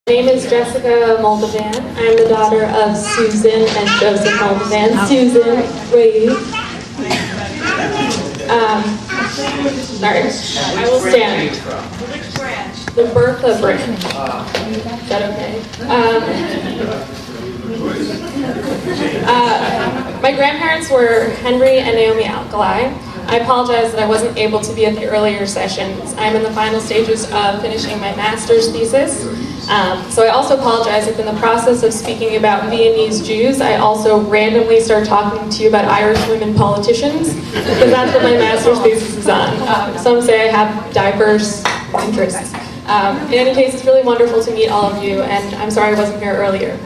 My name is Jessica Moldovan. I'm the daughter of Susan and Joseph Moldovan. Susan, wave. Sorry, I will stand. Which branch? The Bertha branch. Is that okay? My grandparents were Henry and Naomi Alkali. I apologize that I wasn't able to be at the earlier sessions. I'm in the final stages of finishing my master's thesis. So I also apologize if in the process of speaking about Viennese Jews, I also randomly start talking to you about Irish women politicians, because that's what my master's thesis is on. Some say I have diverse interests. In any case, it's really wonderful to meet all of you, and I'm sorry I wasn't here earlier.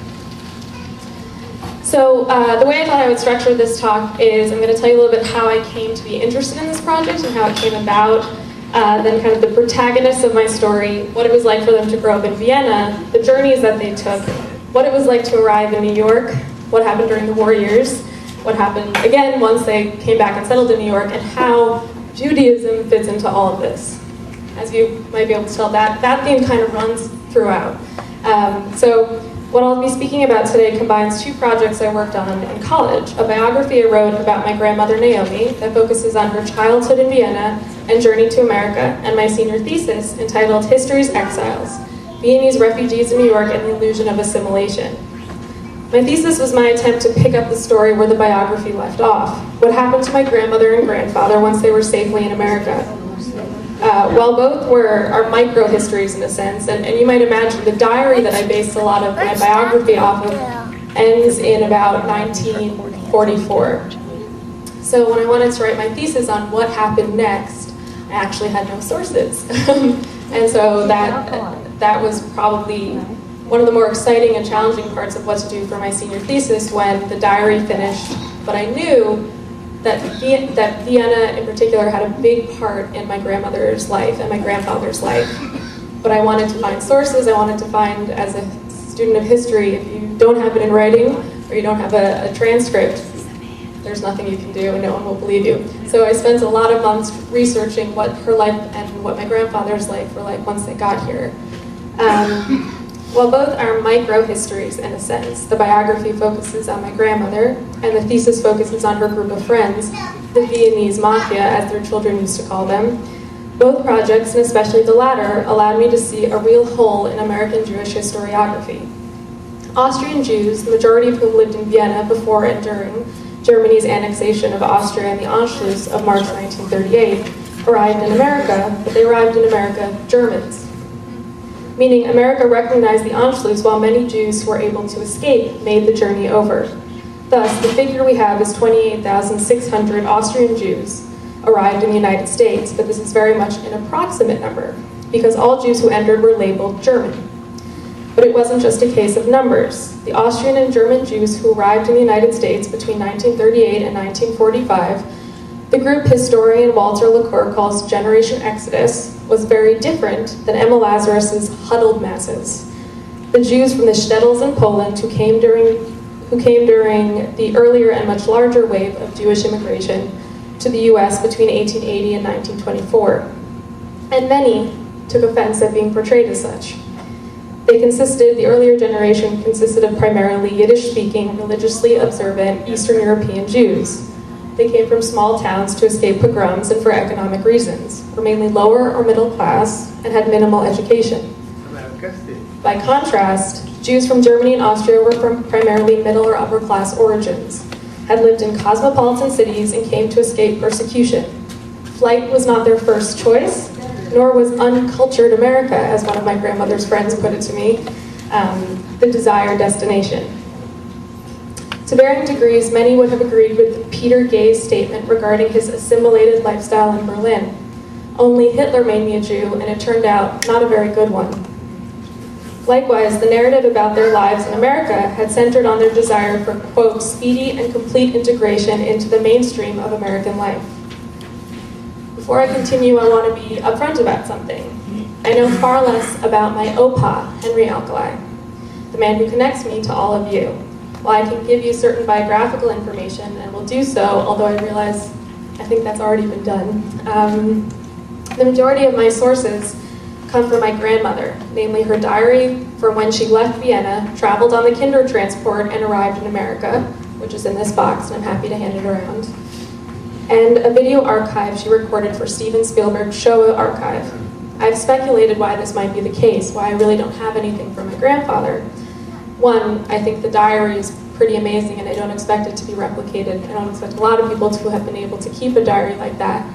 So the way I thought I would structure this talk is I'm going to tell you a little bit how I came to be interested in this project and how it came about, then kind of the protagonists of my story, what it was like for them to grow up in Vienna, the journeys that they took, what it was like to arrive in New York, what happened during the war years, what happened again once they came back and settled in New York, and how Judaism fits into all of this. As you might be able to tell, that theme kind of runs throughout. So what I'll be speaking about today combines two projects I worked on in college. A biography I wrote about my grandmother Naomi that focuses on her childhood in Vienna and journey to America, and my senior thesis entitled History's Exiles, Viennese Refugees in New York and the Illusion of Assimilation. My thesis was my attempt to pick up the story where the biography left off. What happened to my grandmother and grandfather once they were safely in America? While both are micro-histories in a sense, and you might imagine the diary that I based a lot of my biography off of ends in about 1944. So when I wanted to write my thesis on what happened next, I actually had no sources. And so that was probably one of the more exciting and challenging parts of what to do for my senior thesis when the diary finished, but I knew that Vienna in particular had a big part in my grandmother's life and my grandfather's life. But I wanted to find sources. I wanted to find, as a student of history, if you don't have it in writing or you don't have a transcript, there's nothing you can do and no one will believe you. So I spent a lot of months researching what her life and what my grandfather's life were like once they got here. While both are micro-histories in a sense, the biography focuses on my grandmother, and the thesis focuses on her group of friends, the Viennese Mafia, as their children used to call them. Both projects, and especially the latter, allowed me to see a real hole in American Jewish historiography. Austrian Jews, the majority of whom lived in Vienna before and during Germany's annexation of Austria and the Anschluss of March 1938, arrived in America, but they arrived in America Germans. Meaning America recognized the Anschluss while many Jews who were able to escape made the journey over. Thus, the figure we have is 28,600 Austrian Jews arrived in the United States, but this is very much an approximate number, because all Jews who entered were labeled German. But it wasn't just a case of numbers. The Austrian and German Jews who arrived in the United States between 1938 and 1945, the group historian Walter LaCour calls Generation Exodus, was very different than Emma Lazarus's huddled masses. The Jews from the shtetls in Poland who came during the earlier and much larger wave of Jewish immigration to the US between 1880 and 1924. And many took offense at being portrayed as such. The earlier generation consisted of primarily Yiddish-speaking, religiously observant Eastern European Jews. They came from small towns to escape pogroms and for economic reasons, were mainly lower or middle class, and had minimal education. By contrast, Jews from Germany and Austria were from primarily middle or upper class origins, had lived in cosmopolitan cities and came to escape persecution. Flight was not their first choice, nor was uncultured America, as one of my grandmother's friends put it to me, the desired destination. To varying degrees, many would have agreed with Peter Gay's statement regarding his assimilated lifestyle in Berlin. Only Hitler made me a Jew, and it turned out not a very good one. Likewise, the narrative about their lives in America had centered on their desire for, quote, speedy and complete integration into the mainstream of American life. Before I continue, I want to be upfront about something. I know far less about my Opa, Henry Alkali, the man who connects me to all of you. While I can give you certain biographical information, and will do so, although I think that's already been done, the majority of my sources come from my grandmother, namely her diary from when she left Vienna, traveled on the Kinder transport, and arrived in America, which is in this box, and I'm happy to hand it around, and a video archive she recorded for Steven Spielberg's Showa archive. I've speculated why this might be the case, why I really don't have anything from my grandfather. One, I think the diary is pretty amazing and I don't expect it to be replicated. I don't expect a lot of people to have been able to keep a diary like that.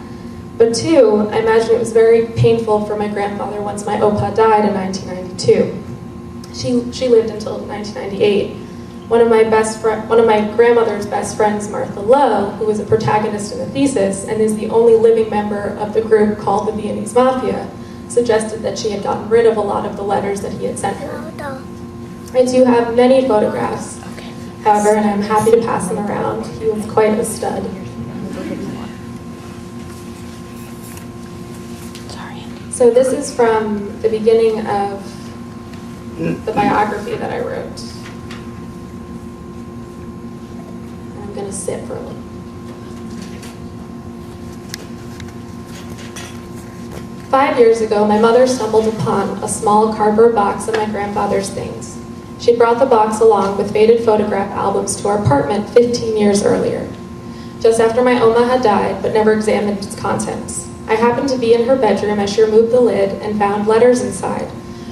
But two, I imagine it was very painful for my grandfather once my opa died in 1992. She lived until 1998. One of my grandmother's best friends, Martha Lowe, who was a protagonist in the thesis and is the only living member of the group called the Viennese Mafia, suggested that she had gotten rid of a lot of the letters that he had sent her. I do have many photographs, however, and I'm happy to pass them around. He was quite a stud. So this is from the beginning of the biography that I wrote. I'm going to sit for a little. "5 years ago, my mother stumbled upon a small cardboard box of my grandfather's things. She brought the box along with faded photograph albums to our apartment 15 years earlier, just after my Oma had died, but never examined its contents. I happened to be in her bedroom as she removed the lid and found letters inside,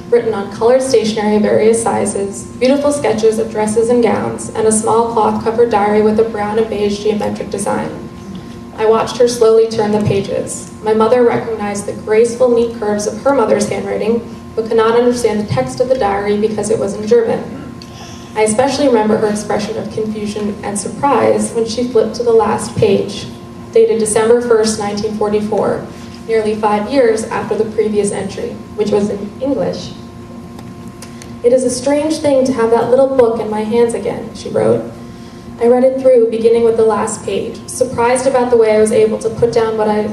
written on colored stationery of various sizes, beautiful sketches of dresses and gowns, and a small cloth-covered diary with a brown and beige geometric design. I watched her slowly turn the pages. My mother recognized the graceful, neat curves of her mother's handwriting, but could not understand the text of the diary because it was in German. I especially remember her expression of confusion and surprise when she flipped to the last page, dated December 1st, 1944, nearly 5 years after the previous entry, which was in English. It is a strange thing to have that little book in my hands again, she wrote. I read it through, beginning with the last page, surprised about the way I was able to put down what I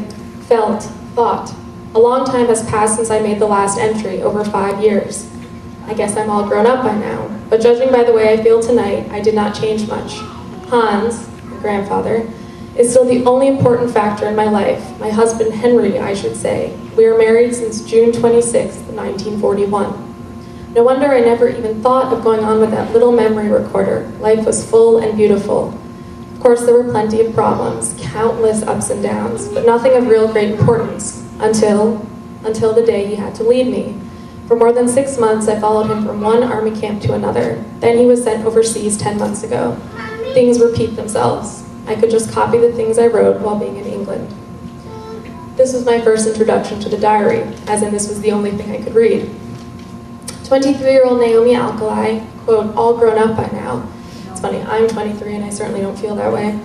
felt, thought. A long time has passed since I made the last entry, over 5 years. I guess I'm all grown up by now, but judging by the way I feel tonight, I did not change much. Hans, my grandfather, is still the only important factor in my life. My husband, Henry, I should say. We are married since June 26th, 1941. No wonder I never even thought of going on with that little memory recorder. Life was full and beautiful. Of course, there were plenty of problems, countless ups and downs, but nothing of real great importance, until the day he had to leave me. For more than 6 months, I followed him from one army camp to another. Then he was sent overseas 10 months ago. Things repeat themselves. I could just copy the things I wrote while being in England. This was my first introduction to the diary, as in this was the only thing I could read. 23-year-old Naomi Alkali, quote, all grown up by now. It's funny, I'm 23 and I certainly don't feel that way.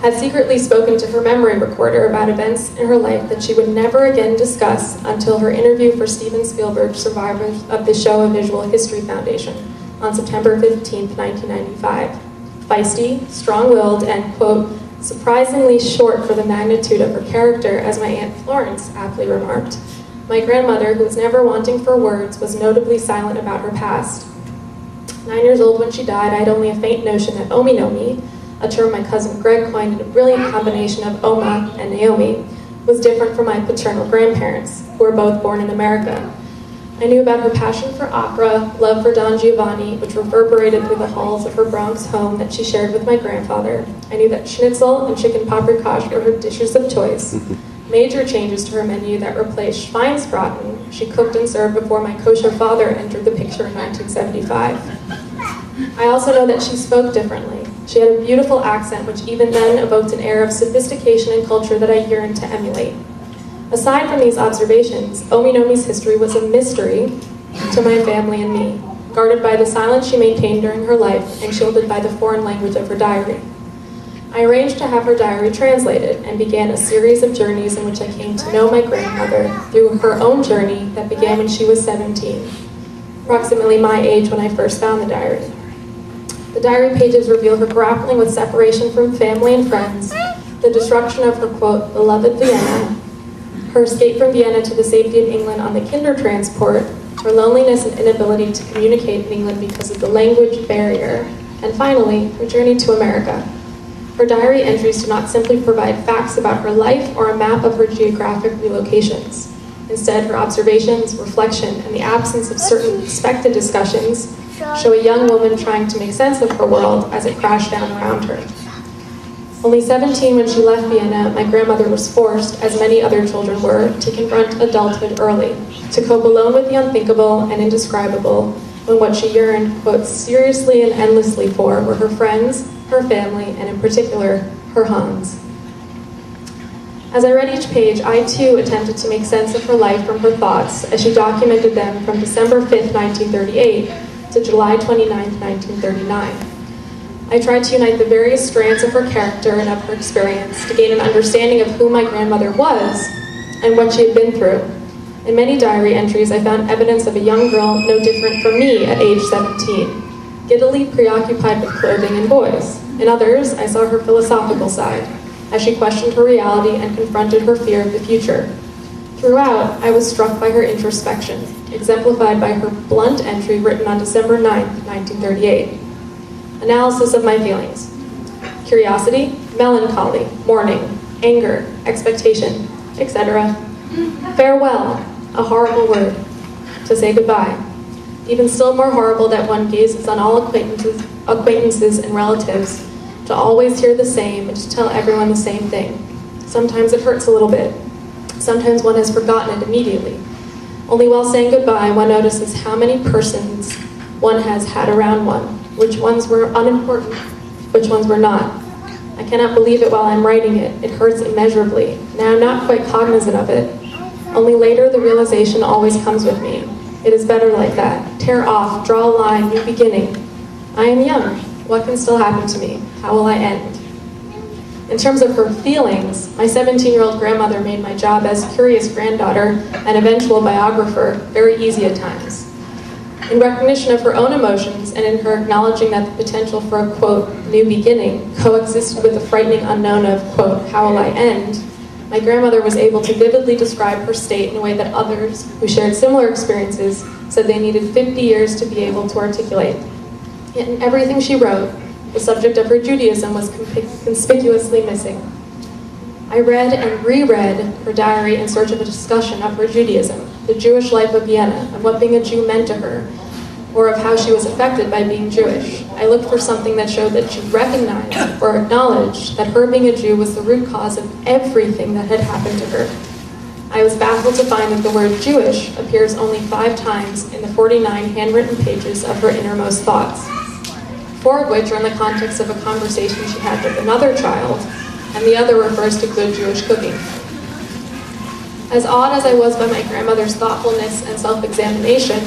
Had secretly spoken to her memory recorder about events in her life that she would never again discuss until her interview for Steven Spielberg's Survivors of the Showa Visual History Foundation on September 15, 1995. Feisty, strong-willed, and, quote, surprisingly short for the magnitude of her character, as my Aunt Florence aptly remarked. My grandmother, who was never wanting for words, was notably silent about her past. 9 years old when she died, I had only a faint notion that Ominomi, a term my cousin Greg coined in a brilliant combination of Oma and Naomi, was different from my paternal grandparents, who were both born in America. I knew about her passion for opera, love for Don Giovanni, which reverberated through the halls of her Bronx home that she shared with my grandfather. I knew that schnitzel and chicken paprikash were her dishes of choice. Major changes to her menu that replaced Schweinsbraten she cooked and served before my kosher father entered the picture in 1975. I also know that she spoke differently. She had a beautiful accent which even then evoked an air of sophistication and culture that I yearned to emulate. Aside from these observations, Ominomi's history was a mystery to my family and me, guarded by the silence she maintained during her life and shielded by the foreign language of her diary. I arranged to have her diary translated and began a series of journeys in which I came to know my grandmother through her own journey that began when she was 17, approximately my age when I first found the diary. The diary pages reveal her grappling with separation from family and friends, the destruction of her, quote, beloved Vienna, her escape from Vienna to the safety of England on the Kinder transport, her loneliness and inability to communicate in England because of the language barrier, and finally, her journey to America. Her diary entries do not simply provide facts about her life or a map of her geographic relocations. Instead, her observations, reflection, and the absence of certain expected discussions show a young woman trying to make sense of her world as it crashed down around her. Only 17 when she left Vienna, my grandmother was forced, as many other children were, to confront adulthood early, to cope alone with the unthinkable and indescribable, when what she yearned, quote, seriously and endlessly for were her friends, her family, and in particular, her Hans. As I read each page, I too attempted to make sense of her life from her thoughts as she documented them from December 5th, 1938 to July 29th, 1939. I tried to unite the various strands of her character and of her experience to gain an understanding of who my grandmother was and what she had been through. In many diary entries, I found evidence of a young girl no different from me at age 17, giddily preoccupied with clothing and boys. In others, I saw her philosophical side, as she questioned her reality and confronted her fear of the future. Throughout, I was struck by her introspection, exemplified by her blunt entry written on December 9th, 1938. Analysis of my feelings. Curiosity, melancholy, mourning, anger, expectation, etc. Farewell, a horrible word. To say goodbye. Even still more horrible that one gazes on all acquaintances and relatives, to always hear the same and to tell everyone the same thing. Sometimes it hurts a little bit. Sometimes one has forgotten it immediately. Only while saying goodbye, one notices how many persons one has had around one, which ones were unimportant, which ones were not. I cannot believe it while I'm writing it. It hurts immeasurably, and I'm not quite cognizant of it. Only later the realization always comes with me. It is better like that. Tear off, draw a line, new beginning. I am young. What can still happen to me? How will I end? In terms of her feelings, my 17-year-old grandmother made my job as curious granddaughter and eventual biographer very easy at times. In recognition of her own emotions and in her acknowledging that the potential for a, quote, new beginning coexisted with the frightening unknown of, quote, how will I end, my grandmother was able to vividly describe her state in a way that others who shared similar experiences said they needed 50 years to be able to articulate. Yet in everything she wrote, the subject of her Judaism was conspicuously missing. I read and reread her diary in search of a discussion of her Judaism, the Jewish life of Vienna, of what being a Jew meant to her, or of how she was affected by being Jewish. I looked for something that showed that she recognized or acknowledged that her being a Jew was the root cause of everything that had happened to her. I was baffled to find that the word Jewish appears only 5 times in the 49 handwritten pages of her innermost thoughts, 4 of which are in the context of a conversation she had with another child, and the other refers to good Jewish cooking. As awed as I was by my grandmother's thoughtfulness and self-examination,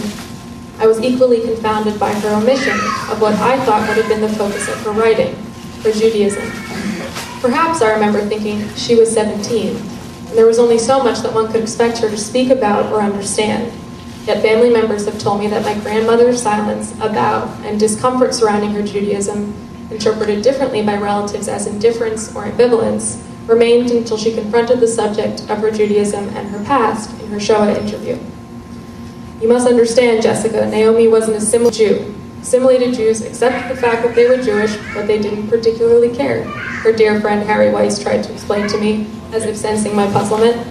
I was equally confounded by her omission of what I thought would have been the focus of her writing, her Judaism. Perhaps, I remember thinking, she was 17, and there was only so much that one could expect her to speak about or understand. Yet family members have told me that my grandmother's silence about and discomfort surrounding her Judaism, interpreted differently by relatives as indifference or ambivalence, remained until she confronted the subject of her Judaism and her past in her Shoah interview. You must understand, Jessica, Naomi wasn't a assimilated Jews accepted the fact that they were Jewish, but they didn't particularly care, her dear friend Harry Weiss tried to explain to me, as if sensing my puzzlement.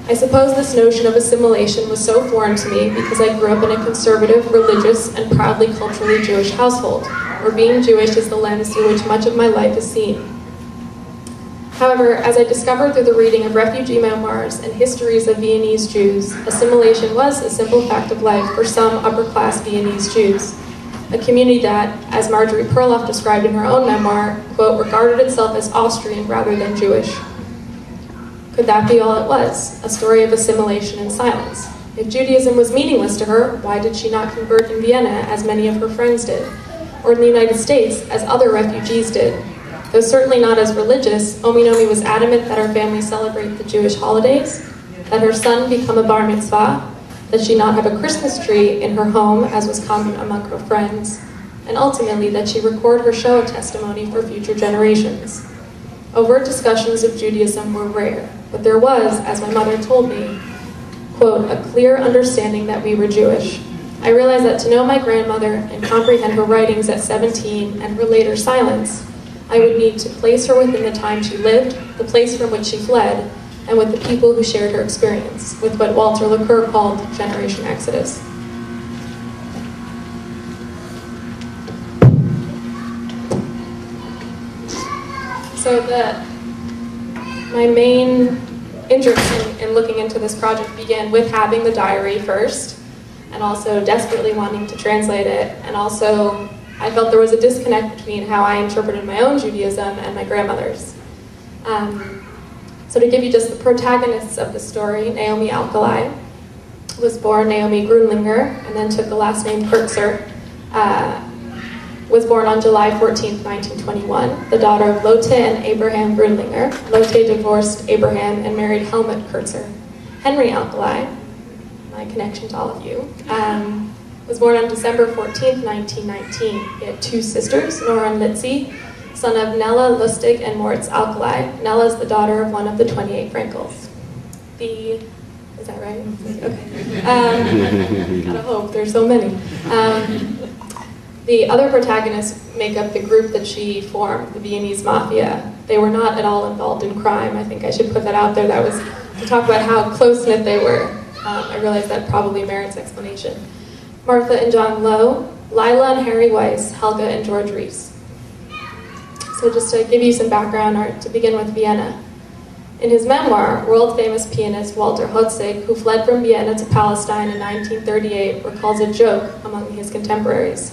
I suppose this notion of assimilation was so foreign to me because I grew up in a conservative, religious, and proudly culturally Jewish household, where being Jewish is the lens through which much of my life is seen. However, as I discovered through the reading of refugee memoirs and histories of Viennese Jews, assimilation was a simple fact of life for some upper-class Viennese Jews, a community that, as Marjorie Perloff described in her own memoir, quote, regarded itself as Austrian rather than Jewish. Could that be all it was, a story of assimilation and silence? If Judaism was meaningless to her, why did she not convert in Vienna as many of her friends did, or in the United States as other refugees did? Though certainly not as religious, Ominomi was adamant that her family celebrate the Jewish holidays, that her son become a bar mitzvah, that she not have a Christmas tree in her home, as was common among her friends, and ultimately that she record her Shoah testimony for future generations. Overt discussions of Judaism were rare, but there was, as my mother told me, quote, a clear understanding that we were Jewish. I realized that to know my grandmother and comprehend her writings at 17 and her later silence, I would need to place her within the time she lived, the place from which she fled, and with the people who shared her experience, with what Walter Leclerc called Generation Exodus. So my main interest in looking into this project began with having the diary first, and also desperately wanting to translate it, and also I felt there was a disconnect between how I interpreted my own Judaism and my grandmother's. So to give you just the protagonists of the story, Naomi Alkali was born Naomi Grunlinger, and then took the last name Kurtzer, was born on July 14th, 1921, the daughter of Lotte and Abraham Grunlinger. Lotte divorced Abraham and married Helmut Kurtzer. Henry Alkali, my connection to all of you, was born on December 14th, 1919. He had two sisters, Nora and Litzy, son of Nella Lustig and Moritz Alkali. Nella is the daughter of one of the 28 Frankels. Is that right? Okay. Gotta hope, there's so many. The other protagonists make up the group that she formed, the Viennese Mafia. They were not at all involved in crime. I think I should put that out there. That was to talk about how close-knit they were. I realize that probably merits explanation. Martha and John Lowe, Lila and Harry Weiss, Helga and George Rees. So just to give you some background, or to begin with Vienna. In his memoir, world-famous pianist Walter Hotzig, who fled from Vienna to Palestine in 1938, recalls a joke among his contemporaries.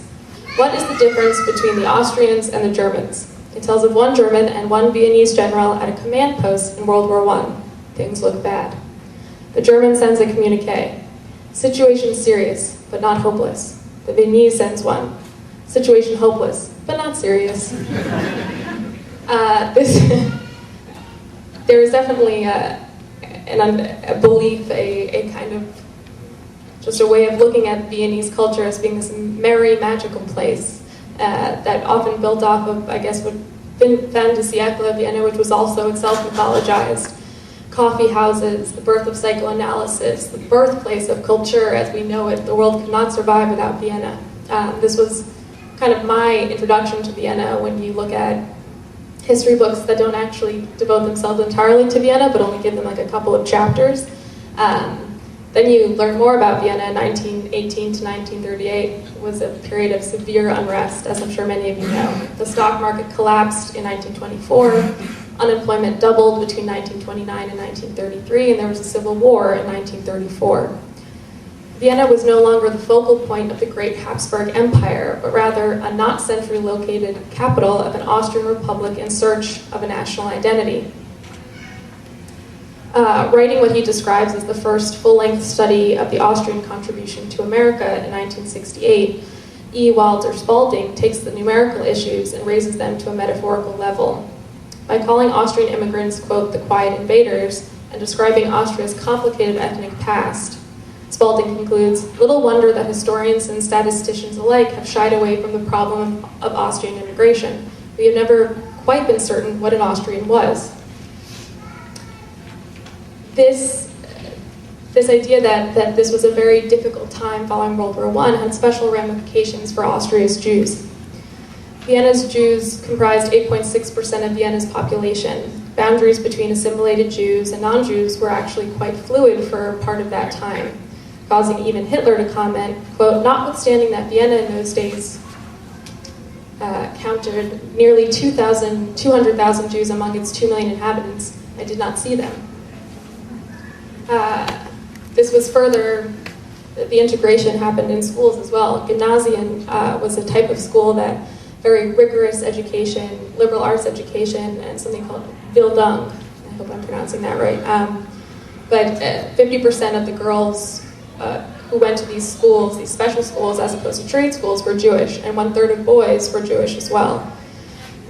What is the difference between the Austrians and the Germans? It tells of one German and one Viennese general at a command post in World War I. Things look bad. The German sends a communique. Situation serious, but not hopeless. The Viennese sends one. Situation hopeless, but not serious. There is definitely a belief, a kind of, just a way of looking at Viennese culture as being this merry, magical place that often built off of, I guess, what Fin de Siècle Vienna, which was also itself mythologized. Coffee houses, the birth of psychoanalysis, the birthplace of culture as we know it. The world could not survive without Vienna. This was kind of my introduction to Vienna when you look at history books that don't actually devote themselves entirely to Vienna, but only give them like a couple of chapters. Then you learn more about Vienna. 1918 to 1938 was a period of severe unrest, as I'm sure many of you know. The stock market collapsed in 1924. Unemployment doubled between 1929 and 1933, and there was a civil war in 1934. Vienna was no longer the focal point of the great Habsburg Empire, but rather a not centrally located capital of an Austrian republic in search of a national identity. Writing what he describes as the first full-length study of the Austrian contribution to America in 1968, E. Walter Spalding takes the numerical issues and raises them to a metaphorical level. By calling Austrian immigrants, quote, the quiet invaders, and describing Austria's complicated ethnic past, Spalding concludes, little wonder that historians and statisticians alike have shied away from the problem of Austrian immigration. We have never quite been certain what an Austrian was. This idea that this was a very difficult time following World War I had special ramifications for Austria's Jews. Vienna's Jews comprised 8.6% of Vienna's population. Boundaries between assimilated Jews and non-Jews were actually quite fluid for part of that time, causing even Hitler to comment, quote, notwithstanding that Vienna in those days counted nearly 200,000 Jews among its 2 million inhabitants, I did not see them. This was further, the integration happened in schools as well. Gymnasium was a type of school that very rigorous education, liberal arts education, and something called Bildung. I hope I'm pronouncing that right. But 50% of the girls who went to these schools, these special schools, as opposed to trade schools, were Jewish, and 1/3 of boys were Jewish as well.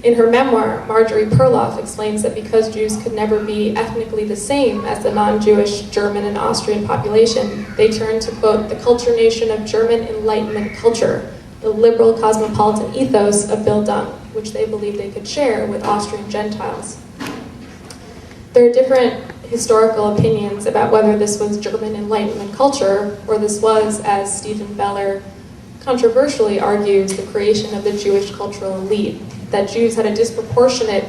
In her memoir, Marjorie Perloff explains that because Jews could never be ethnically the same as the non-Jewish German and Austrian population, they turned to, quote, the culture nation of German Enlightenment culture, the liberal cosmopolitan ethos of Bildung, which they believed they could share with Austrian Gentiles. There are different historical opinions about whether this was German Enlightenment culture, or this was, as Stephen Beller controversially argues, the creation of the Jewish cultural elite, that Jews had a disproportionate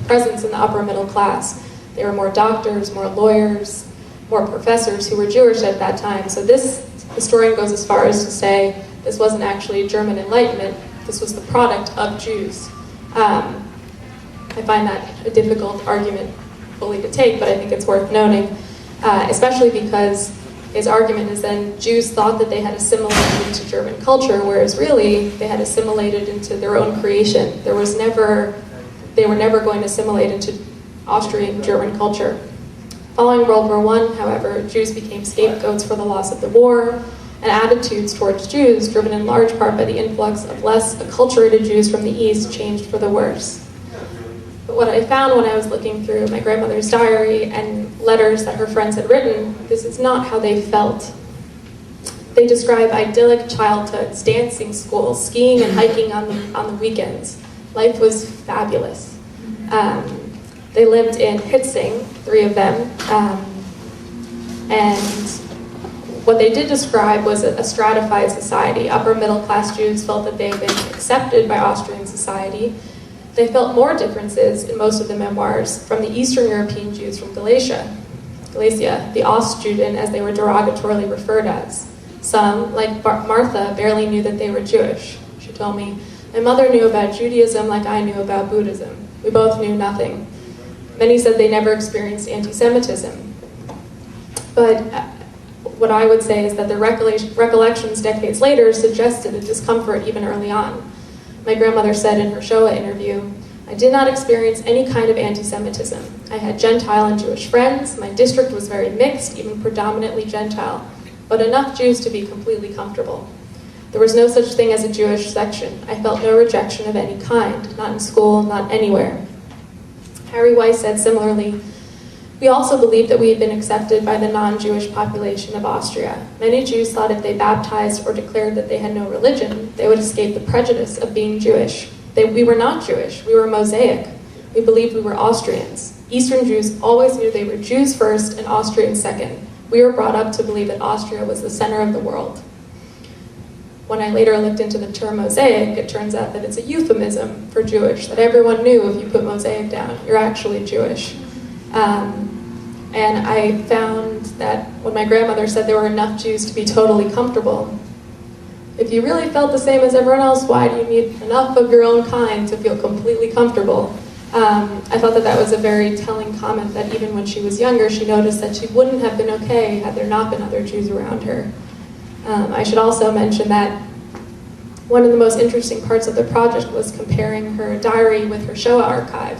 presence in the upper middle class. There were more doctors, more lawyers, more professors who were Jewish at that time. So this historian goes as far as to say this wasn't actually German Enlightenment, this was the product of Jews. I find that a difficult argument fully to take, but I think it's worth noting, especially because his argument is then Jews thought that they had assimilated into German culture, whereas really they had assimilated into their own creation. They were never going to assimilate into Austrian German culture. Following World War I, however, Jews became scapegoats for the loss of the war, and attitudes towards Jews, driven in large part by the influx of less acculturated Jews from the East, changed for the worse. But what I found when I was looking through my grandmother's diary and letters that her friends had written, this is not how they felt. They describe idyllic childhoods, dancing schools, skiing and hiking on the weekends. Life was fabulous. They lived in Hitzing, 3 of them, and what they did describe was a stratified society. Upper middle class Jews felt that they had been accepted by Austrian society. They felt more differences in most of the memoirs from the Eastern European Jews from Galicia, the Ostjuden, as they were derogatorily referred as. Some, like Martha, barely knew that they were Jewish. She told me, "My mother knew about Judaism like I knew about Buddhism. We both knew nothing." Many said they never experienced anti-Semitism. But what I would say is that the recollections decades later suggested a discomfort even early on. My grandmother said in her Shoah interview, "I did not experience any kind of anti-Semitism. I had Gentile and Jewish friends. My district was very mixed, even predominantly Gentile, but enough Jews to be completely comfortable. There was no such thing as a Jewish section. I felt no rejection of any kind, not in school, not anywhere." Harry Weiss said similarly, "We also believed that we had been accepted by the non-Jewish population of Austria. Many Jews thought if they baptized or declared that they had no religion, they would escape the prejudice of being Jewish. We were not Jewish, we were Mosaic. We believed we were Austrians. Eastern Jews always knew they were Jews first and Austrians second. We were brought up to believe that Austria was the center of the world." When I later looked into the term Mosaic, it turns out that it's a euphemism for Jewish, that everyone knew if you put Mosaic down, you're actually Jewish. And I found that when my grandmother said there were enough Jews to be totally comfortable, if you really felt the same as everyone else, why do you need enough of your own kind to feel completely comfortable? I thought that that was a very telling comment, that even when she was younger, she noticed that she wouldn't have been okay had there not been other Jews around her. I should also mention that one of the most interesting parts of the project was comparing her diary with her Shoah archive.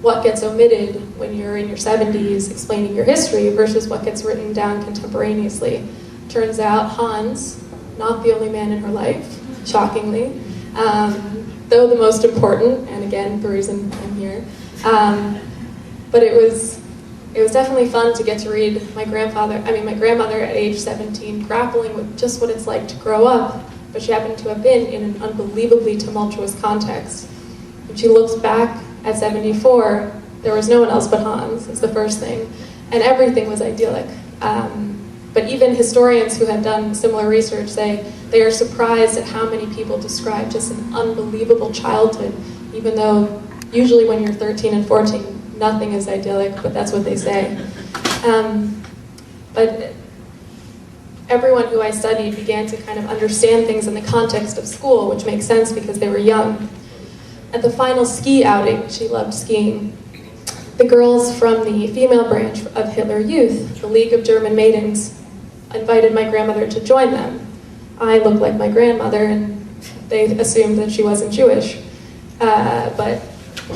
What gets omitted when you're in your 70s explaining your history versus what gets written down contemporaneously. Turns out Hans, not the only man in her life, shockingly, though the most important, and again, the reason I'm here. But it was definitely fun to get to read my grandmother at age 17 grappling with just what it's like to grow up, but she happened to have been in an unbelievably tumultuous context. When she looks back at 74, there was no one else but Hans, is the first thing, and everything was idyllic. But even historians who have done similar research say they are surprised at how many people describe just an unbelievable childhood, even though usually when you're 13 and 14, nothing is idyllic, but that's what they say. But everyone who I studied began to kind of understand things in the context of school, which makes sense because they were young. At the final ski outing, she loved skiing, the girls from the female branch of Hitler Youth, the League of German Maidens, invited my grandmother to join them. I looked like my grandmother, and they assumed that she wasn't Jewish. But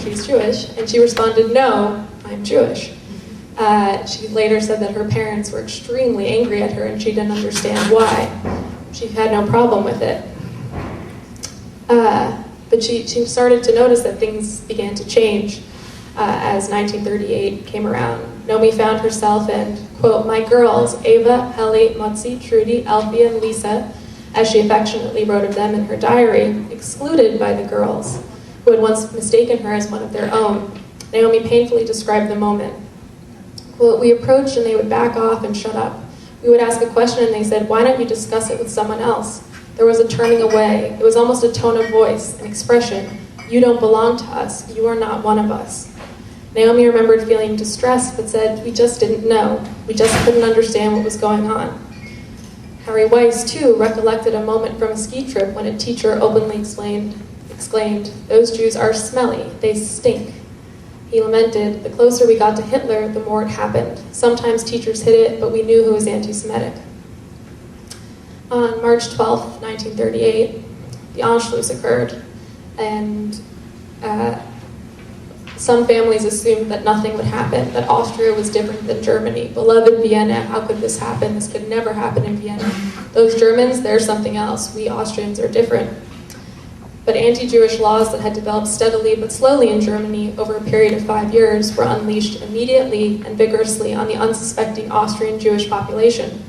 she's Jewish, and she responded, "No, I'm Jewish." She later said that her parents were extremely angry at her, and she didn't understand why. She had no problem with it. But she started to notice that things began to change as 1938 came around. Nomi found herself and, quote, "my girls, Ava, Helly, Mutzi, Trudy, Alfie, and Lisa," as she affectionately wrote of them in her diary, excluded by the girls, who had once mistaken her as one of their own. Naomi painfully described the moment. Quote, "We approached and they would back off and shut up. We would ask a question and they said, 'Why don't you discuss it with someone else?' There was a turning away. It was almost a tone of voice, an expression. 'You don't belong to us. You are not one of us.'" Naomi remembered feeling distressed, but said, "We just didn't know. We just couldn't understand what was going on." Harry Weiss, too, recollected a moment from a ski trip when a teacher openly exclaimed, "Those Jews are smelly, they stink." He lamented, "The closer we got to Hitler, the more it happened. Sometimes teachers hid it, but we knew who was anti-Semitic." On March 12, 1938, the Anschluss occurred, and some families assumed that nothing would happen, that Austria was different than Germany. Beloved Vienna, how could this happen? This could never happen in Vienna. Those Germans, they're something else. We Austrians are different. But anti-Jewish laws that had developed steadily but slowly in Germany over a period of 5 years were unleashed immediately and vigorously on the unsuspecting Austrian Jewish population.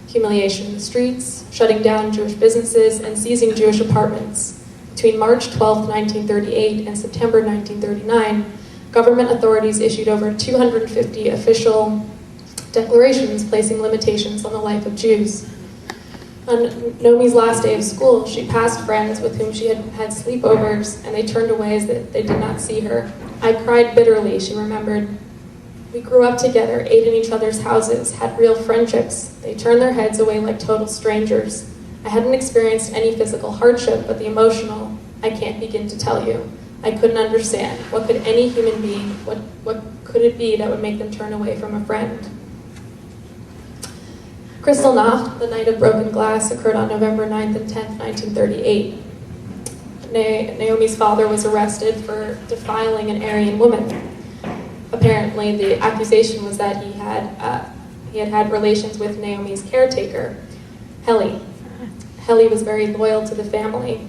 Humiliation in the streets, shutting down Jewish businesses, and seizing Jewish apartments. Between March 12, 1938 and September 1939, government authorities issued over 250 official declarations placing limitations on the life of Jews. On Naomi's last day of school, she passed friends with whom she had had sleepovers, and they turned away as they did not see her. "I cried bitterly," she remembered. "We grew up together, ate in each other's houses, had real friendships. They turned their heads away like total strangers. I hadn't experienced any physical hardship, but the emotional, I can't begin to tell you. I couldn't understand. What could any human being, what could it be that would make them turn away from a friend?" Kristallnacht, the night of broken glass, occurred on November 9th and 10th, 1938. Naomi's father was arrested for defiling an Aryan woman. Apparently, the accusation was that he had relations with Naomi's caretaker, Heli. Heli was very loyal to the family.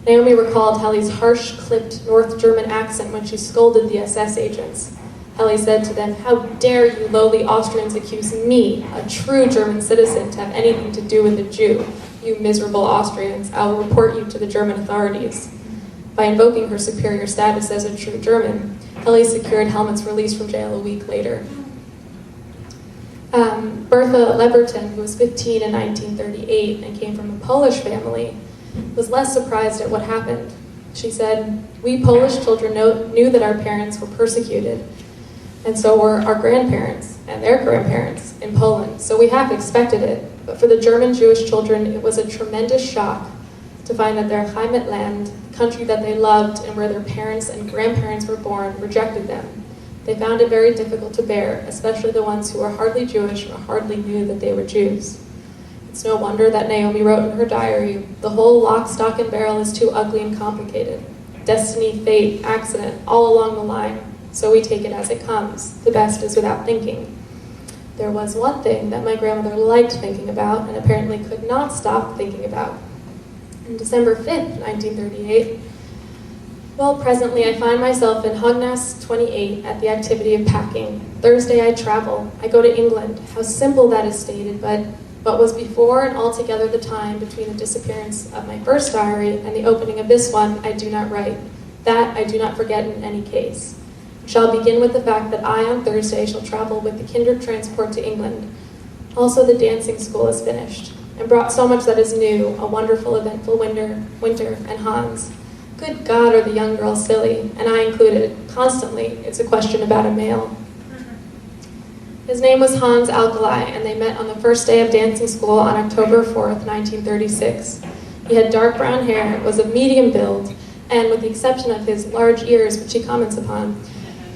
Naomi recalled Heli's harsh, clipped North German accent when she scolded the SS agents. Heli said to them, "How dare you lowly Austrians accuse me, a true German citizen, to have anything to do with a Jew? You miserable Austrians, I will report you to the German authorities." By invoking her superior status as a true German, Heli secured Helmut's release from jail a week later. Bertha Leverton, who was 15 in 1938 and came from a Polish family, was less surprised at what happened. She said, "We Polish children knew that our parents were persecuted, and so were our grandparents and their grandparents in Poland, so we half expected it. But for the German Jewish children, it was a tremendous shock to find that their Heimatland, the country that they loved and where their parents and grandparents were born, rejected them. They found it very difficult to bear, especially the ones who were hardly Jewish or hardly knew that they were Jews." It's no wonder that Naomi wrote in her diary, "The whole lock, stock, and barrel is too ugly and complicated. Destiny, fate, accident, all along the line. So we take it as it comes. The best is without thinking. There was one thing that my grandmother liked thinking about and apparently could not stop thinking about. On December 5th, 1938, well, presently I find myself in Hognas 28 at the activity of packing. Thursday I travel. I go to England. How simple that is stated, but what was before and altogether the time between the disappearance of my first diary and the opening of this one, I do not write. That I do not forget in any case. Shall begin with the fact that I on Thursday shall travel with the kinder transport to England. Also the dancing school is finished, and brought so much that is new, a wonderful eventful winter, and Hans. Good God, are the young girls silly, and I included. Constantly, it's a question about a male. His name was Hans Alkali, and they met on the first day of dancing school on October 4th, 1936. He had dark brown hair, was of medium build, and with the exception of his large ears, which he comments upon,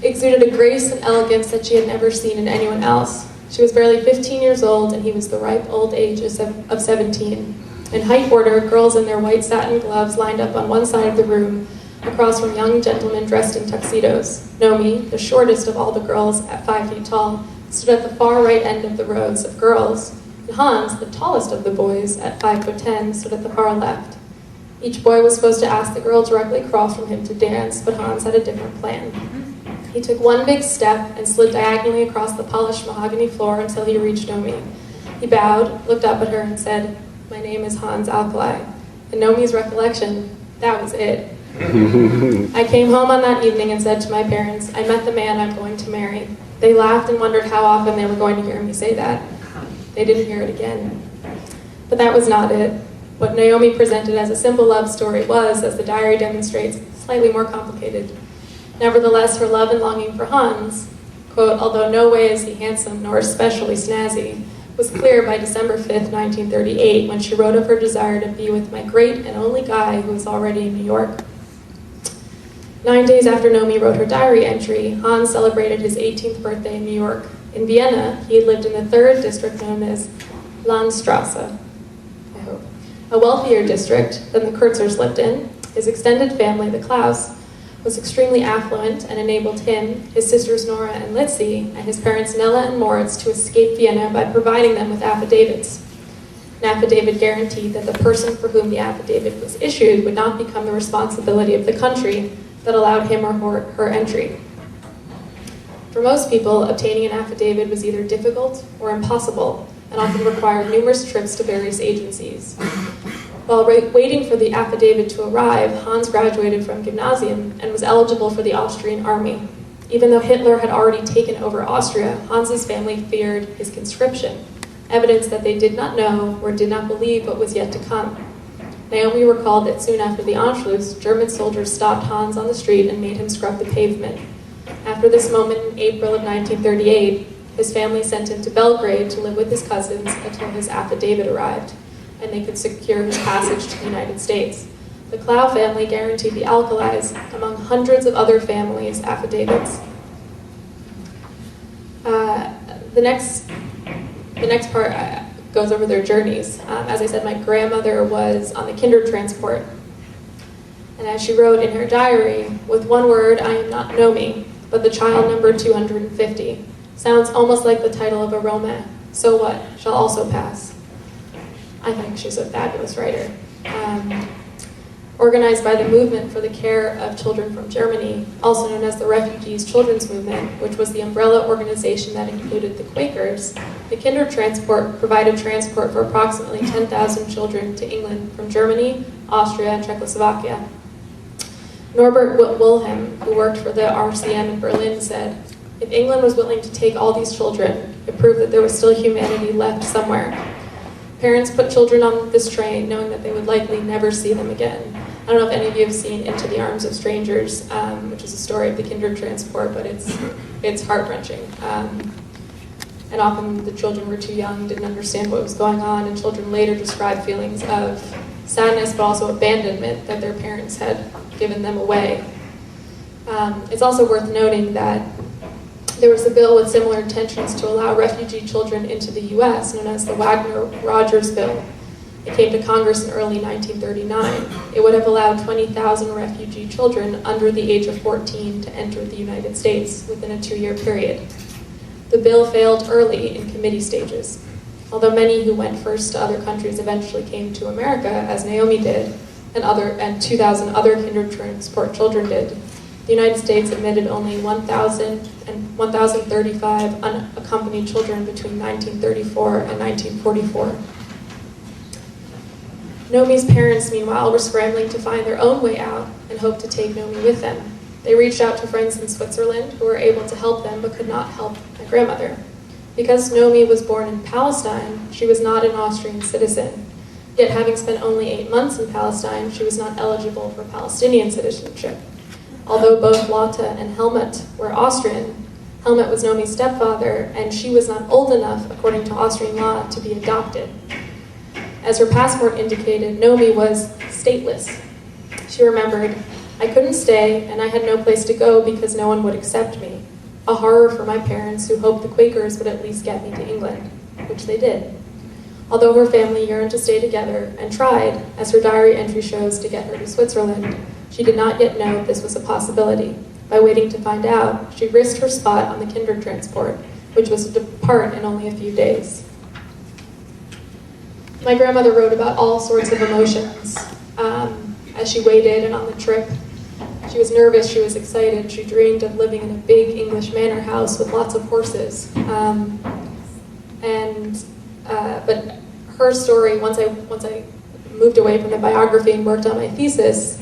exuded a grace and elegance that she had never seen in anyone else. She was barely 15 years old, and he was the ripe old age of 17. In height order, girls in their white satin gloves lined up on one side of the room, across from young gentlemen dressed in tuxedos. Nomi, the shortest of all the girls at 5 feet tall, stood at the far right end of the rows of girls, and Hans, the tallest of the boys, at 5'10", stood at the far left. Each boy was supposed to ask the girl directly across from him to dance, but Hans had a different plan. He took one big step and slid diagonally across the polished mahogany floor until he reached Nomi. He bowed, looked up at her, and said, "My name is Hans Alkali." In Nomi's recollection, that was it. I came home on that evening and said to my parents, "I met the man I'm going to marry." They laughed and wondered how often they were going to hear me say that. They didn't hear it again. But that was not it. What Naomi presented as a simple love story was, as the diary demonstrates, slightly more complicated. Nevertheless, her love and longing for Hans, quote, although no way is he handsome nor especially snazzy, was clear by December 5th, 1938, when she wrote of her desire to be with my great and only guy who was already in New York. 9 days after Nomi wrote her diary entry, Hans celebrated his 18th birthday in New York. In Vienna, he had lived in the 3rd district known as Landstrasse, a wealthier district than the Kurzers lived in. His extended family, the Klaus, was extremely affluent and enabled him, his sisters Nora and Litzy, and his parents Nella and Moritz to escape Vienna by providing them with affidavits. An affidavit guaranteed that the person for whom the affidavit was issued would not become the responsibility of the country that allowed him or her entry. For most people, obtaining an affidavit was either difficult or impossible, and often required numerous trips to various agencies. While waiting for the affidavit to arrive, Hans graduated from gymnasium and was eligible for the Austrian army. Even though Hitler had already taken over Austria, Hans's family feared his conscription, evidence that they did not know or did not believe what was yet to come. Naomi recalled that soon after the Anschluss, German soldiers stopped Hans on the street and made him scrub the pavement. After this moment in April of 1938, his family sent him to Belgrade to live with his cousins until his affidavit arrived, and they could secure his passage to the United States. The Clow family guaranteed the Alkalis, among hundreds of other families' affidavits. The next part goes over their journeys. As I said, my grandmother was on the Kindertransport, and as she wrote in her diary, with one word, I am not Nomi, but the child number 250. Sounds almost like the title of a roman. So what? Shall also pass. I think she's a fabulous writer. Organized by the Movement for the Care of Children from Germany, also known as the Refugees Children's Movement, which was the umbrella organization that included the Quakers, the Kindertransport provided transport for approximately 10,000 children to England from Germany, Austria, and Czechoslovakia. Norbert Wilhelm, who worked for the RCM in Berlin, said, if England was willing to take all these children, it proved that there was still humanity left somewhere. Parents put children on this train knowing that they would likely never see them again. I don't know if any of you have seen Into the Arms of Strangers, which is a story of the Kindertransport, but it's heart-wrenching. And often the children were too young, didn't understand what was going on, and children later described feelings of sadness, but also abandonment that their parents had given them away. It's also worth noting that there was a bill with similar intentions to allow refugee children into the U.S., known as the Wagner-Rogers Bill. It came to Congress in early 1939. It would have allowed 20,000 refugee children under the age of 14 to enter the United States within a 2-year period. The bill failed early in committee stages. Although many who went first to other countries eventually came to America, as Naomi did, and 2,000 other Kindertransport children did, the United States admitted only 1,000 and 1,035 unaccompanied children between 1934 and 1944. Nomi's parents, meanwhile, were scrambling to find their own way out and hoped to take Nomi with them. They reached out to friends in Switzerland who were able to help them but could not help my grandmother. Because Nomi was born in Palestine, she was not an Austrian citizen. Yet having spent only 8 months in Palestine, she was not eligible for Palestinian citizenship. Although both Lotte and Helmut were Austrian, Helmut was Nomi's stepfather, and she was not old enough, according to Austrian law, to be adopted. As her passport indicated, Nomi was stateless. She remembered, I couldn't stay, and I had no place to go because no one would accept me. A horror for my parents, who hoped the Quakers would at least get me to England, which they did. Although her family yearned to stay together and tried, as her diary entry shows, to get her to Switzerland, she did not yet know this was a possibility. By waiting to find out, she risked her spot on the Kindertransport, which was to depart in only a few days. My grandmother wrote about all sorts of emotions as she waited and on the trip. She was nervous, she was excited, she dreamed of living in a big English manor house with lots of horses. But her story, once I moved away from the biography and worked on my thesis,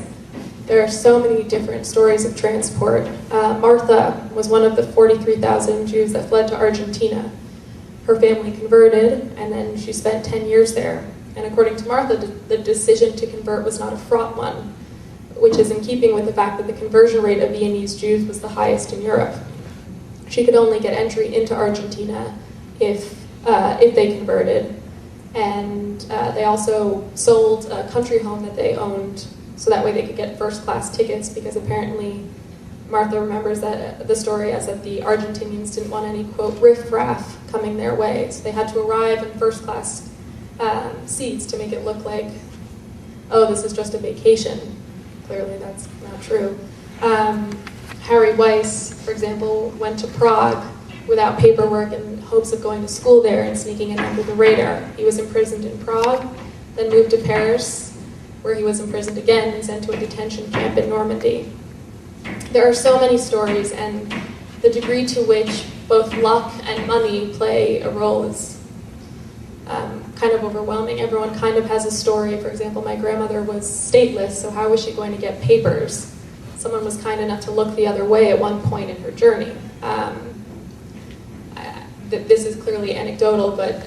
there are so many different stories of transport. Martha was one of the 43,000 Jews that fled to Argentina. Her family converted, and then she spent 10 years there. And according to Martha, the decision to convert was not a fraught one. which is in keeping with the fact that the conversion rate of Viennese Jews was the highest in Europe. She could only get entry into Argentina if they converted. And they also sold a country home that they owned so that way they could get first-class tickets, because apparently Martha remembers that the story as that the Argentinians didn't want any, quote, riff-raff coming their way. So they had to arrive in first-class seats to make it look like, oh, this is just a vacation. Clearly that's not true. Harry Weiss, for example, went to Prague without paperwork in hopes of going to school there and sneaking in under the radar. He was imprisoned in Prague, then moved to Paris, where he was imprisoned again and sent to a detention camp in Normandy. There are so many stories, and the degree to which both luck and money play a role is kind of overwhelming. Everyone kind of has a story. For example, my grandmother was stateless, so how was she going to get papers? Someone was kind enough to look the other way at one point in her journey. This is clearly anecdotal, but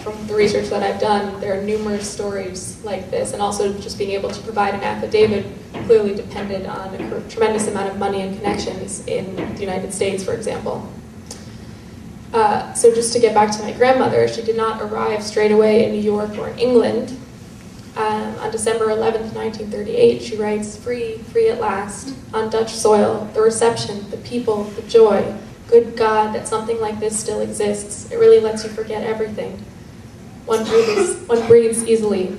from the research that I've done, there are numerous stories like this, and also just being able to provide an affidavit clearly depended on a tremendous amount of money and connections in the United States, for example. So just to get back to my grandmother, she did not arrive straight away in New York or in England. On December 11th, 1938, she writes, "Free, free at last, on Dutch soil, the reception, the people, the joy. Good God, that something like this still exists. It really lets you forget everything. One breathes easily."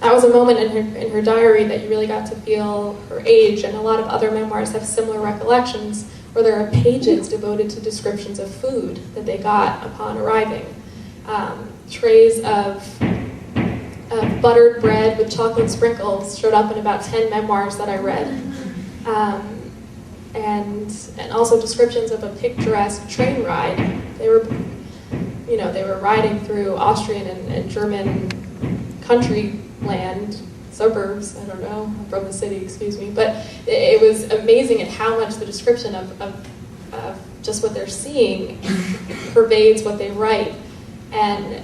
That was a moment in her diary that you really got to feel her age, and a lot of other memoirs have similar recollections where there are pages devoted to descriptions of food that they got upon arriving. Trays of buttered bread with chocolate sprinkles showed up in about 10 memoirs that I read. And also descriptions of a picturesque train ride. They were riding through Austrian and German country land, suburbs, I don't know, I'm from the city, excuse me, but it was amazing at how much the description of just what they're seeing pervades what they write. And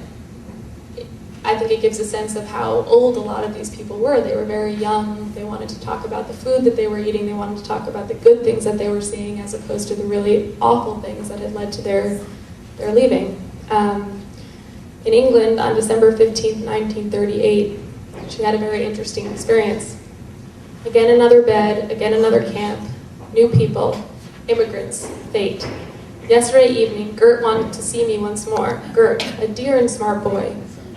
I think it gives a sense of how old a lot of these people were. They were very young. They wanted to talk about the food that they were eating. They wanted to talk about the good things that they were seeing as opposed to the really awful things that had led to their leaving. In England, on December 15th, 1938, she had a very interesting experience. Again, another bed, again, another camp, new people, immigrants, fate. Yesterday evening, Gert wanted to see me once more. Gert, a dear and smart boy.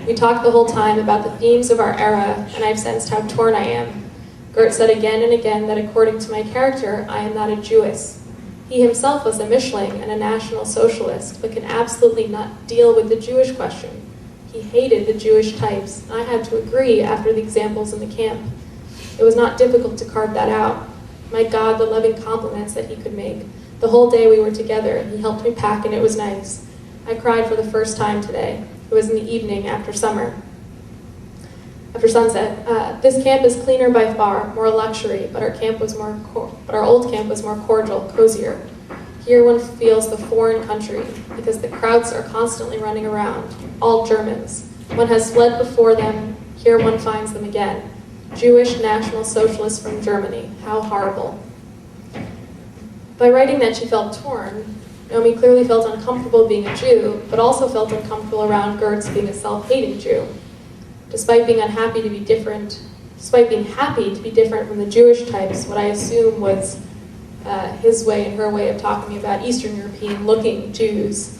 We talked the whole time about the themes of our era, and I've sensed how torn I am. Gert said again and again that according to my character, I am not a Jewess. He himself was a Mischling and a National Socialist, but can absolutely not deal with the Jewish question. He hated the Jewish types, and I had to agree after the examples in the camp. It was not difficult to carve that out. My God, the loving compliments that he could make. The whole day we were together, he helped me pack, and it was nice. I cried for the first time today. It was in the evening after sunset. This camp is cleaner by far, more luxury, but our old camp was more cordial, cozier. Here one feels the foreign country because the crowds are constantly running around, all Germans. One has fled before them. Here one finds them again. Jewish National Socialists from Germany. How horrible. By writing that she felt torn, Naomi clearly felt uncomfortable being a Jew, but also felt uncomfortable around Gertz being a self-hating Jew. Despite being happy to be different from the Jewish types, what I assume was his way and her way of talking about Eastern European-looking Jews,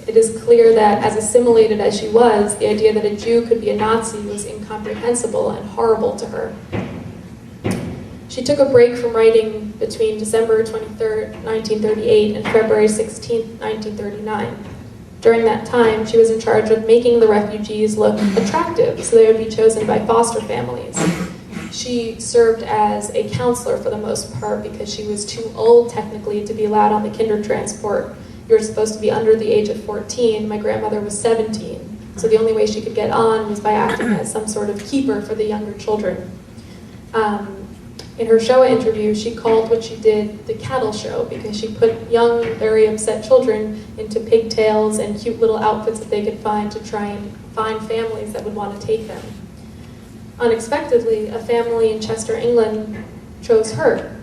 it is clear that, as assimilated as she was, the idea that a Jew could be a Nazi was incomprehensible and horrible to her. She took a break from writing between December 23rd, 1938 and February 16th, 1939. During that time, she was in charge of making the refugees look attractive so they would be chosen by foster families. She served as a counselor for the most part because she was too old technically to be allowed on the Kindertransport. You were supposed to be under the age of 14. My grandmother was 17. So the only way she could get on was by acting as some sort of keeper for the younger children. In her Shoah interview, she called what she did the cattle show because she put young, very upset children into pigtails and cute little outfits that they could find to try and find families that would want to take them. unexpectedly, a family in Chester, England chose her,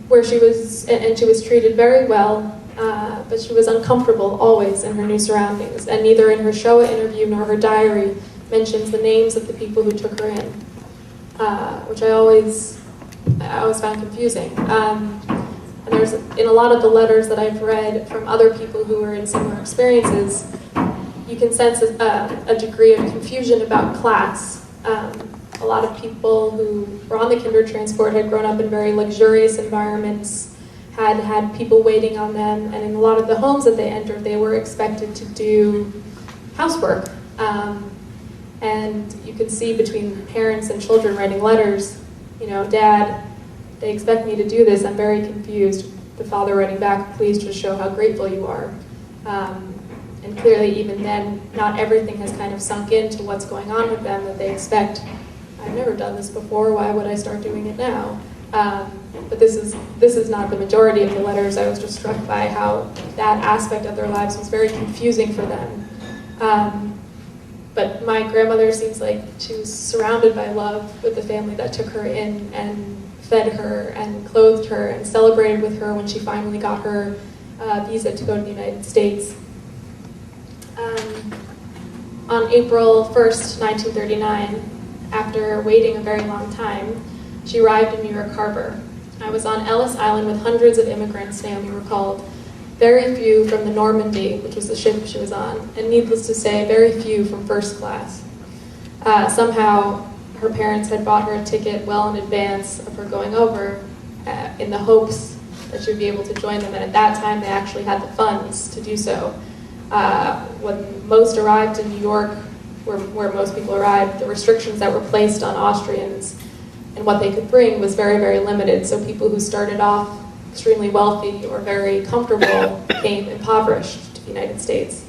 where she was, and she was treated very well, but she was uncomfortable always in her new surroundings, and neither in her Shoah interview nor her diary mentions the names of the people who took her in, which I always found confusing. And there's, in a lot of the letters that I've read from other people who were in similar experiences, you can sense a degree of confusion about class. A lot of people who were on the Kindertransport had grown up in very luxurious environments, had people waiting on them, and in a lot of the homes that they entered, they were expected to do housework. And you could see between parents and children writing letters, Dad, they expect me to do this, I'm very confused. The father writing back, please just show how grateful you are. And clearly even then, not everything has kind of sunk into what's going on with them, that they expect, I've never done this before, why would I start doing it now? But this is not the majority of the letters. I was just struck by how that aspect of their lives was very confusing for them. But my grandmother seems like she was surrounded by love with the family that took her in and fed her and clothed her and celebrated with her when she finally got her visa to go to the United States. On April 1st, 1939, after waiting a very long time, she arrived in New York Harbor. I was on Ellis Island with hundreds of immigrants, Naomi recalled, very few from the Normandy, which was the ship she was on, and needless to say, very few from first class. Somehow, her parents had bought her a ticket well in advance of her going over in the hopes that she would be able to join them, and at that time they actually had the funds to do so. When most arrived in New York, where most people arrived, the restrictions that were placed on Austrians and what they could bring was very, very limited. So people who started off extremely wealthy or very comfortable became impoverished to the United States.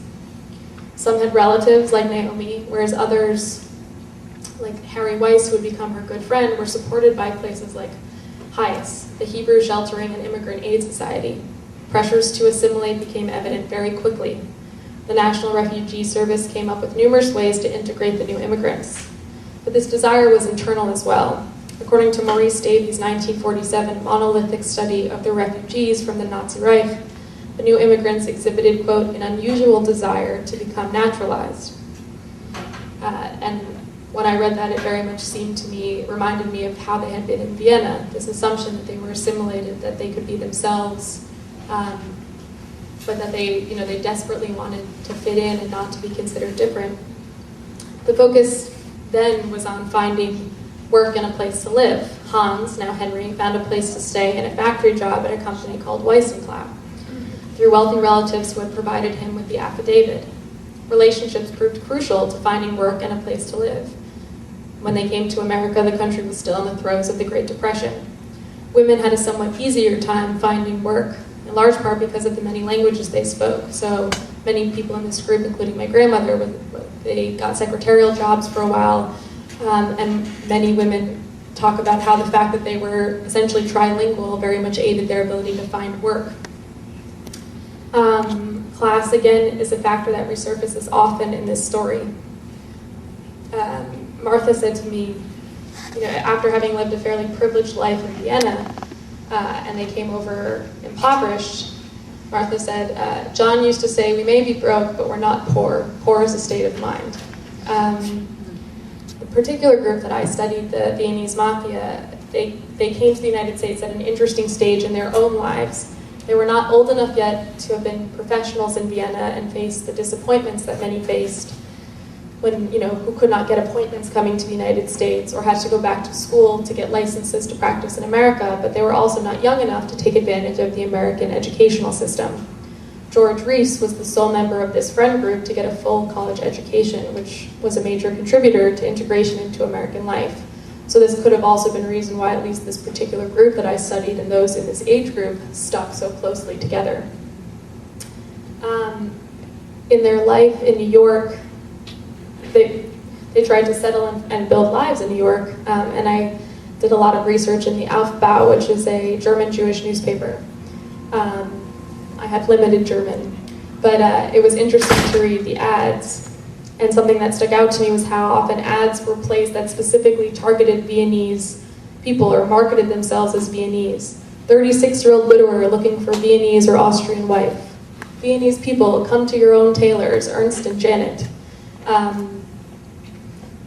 Some had relatives like Naomi, whereas others, like Harry Weiss, who would become her good friend, were supported by places like HIAS, the Hebrew Sheltering and Immigrant Aid Society. Pressures to assimilate became evident very quickly. The National Refugee Service came up with numerous ways to integrate the new immigrants. But this desire was internal as well. According to Maurice Davies' 1947 monolithic study of the refugees from the Nazi Reich, the new immigrants exhibited, quote, an unusual desire to become naturalized. And when I read that, it very much reminded me of how they had been in Vienna, this assumption that they were assimilated, that they could be themselves, but that they desperately wanted to fit in and not to be considered different. The focus then was on finding work and a place to live. Hans, now Henry, found a place to stay and a factory job at a company called Weiss & Clapp, through wealthy relatives who had provided him with the affidavit. Relationships proved crucial to finding work and a place to live. When they came to America, the country was still in the throes of the Great Depression. Women had a somewhat easier time finding work, in large part because of the many languages they spoke. So many people in this group, including my grandmother, they got secretarial jobs for a while, and many women talk about how the fact that they were essentially trilingual very much aided their ability to find work. Class, again, is a factor that resurfaces often in this story. Martha said to me, after having lived a fairly privileged life in Vienna, and they came over impoverished, Martha said, John used to say, we may be broke, but we're not poor. Poor is a state of mind. The particular group that I studied, the Viennese Mafia, they came to the United States at an interesting stage in their own lives. They were not old enough yet to have been professionals in Vienna and faced the disappointments that many faced when, who could not get appointments coming to the United States or had to go back to school to get licenses to practice in America, but they were also not young enough to take advantage of the American educational system. George Reese was the sole member of this friend group to get a full college education, which was a major contributor to integration into American life. So this could have also been a reason why at least this particular group that I studied and those in this age group stuck so closely together. In their life in New York, they tried to settle and build lives in New York, and I did a lot of research in the Aufbau, which is a German Jewish newspaper. I had limited German, but it was interesting to read the ads And something that stuck out to me was how often ads were placed that specifically targeted Viennese people or marketed themselves as Viennese. 36-year-old widower looking for Viennese or Austrian wife. Viennese people, come to your own tailors, Ernst and Janet. And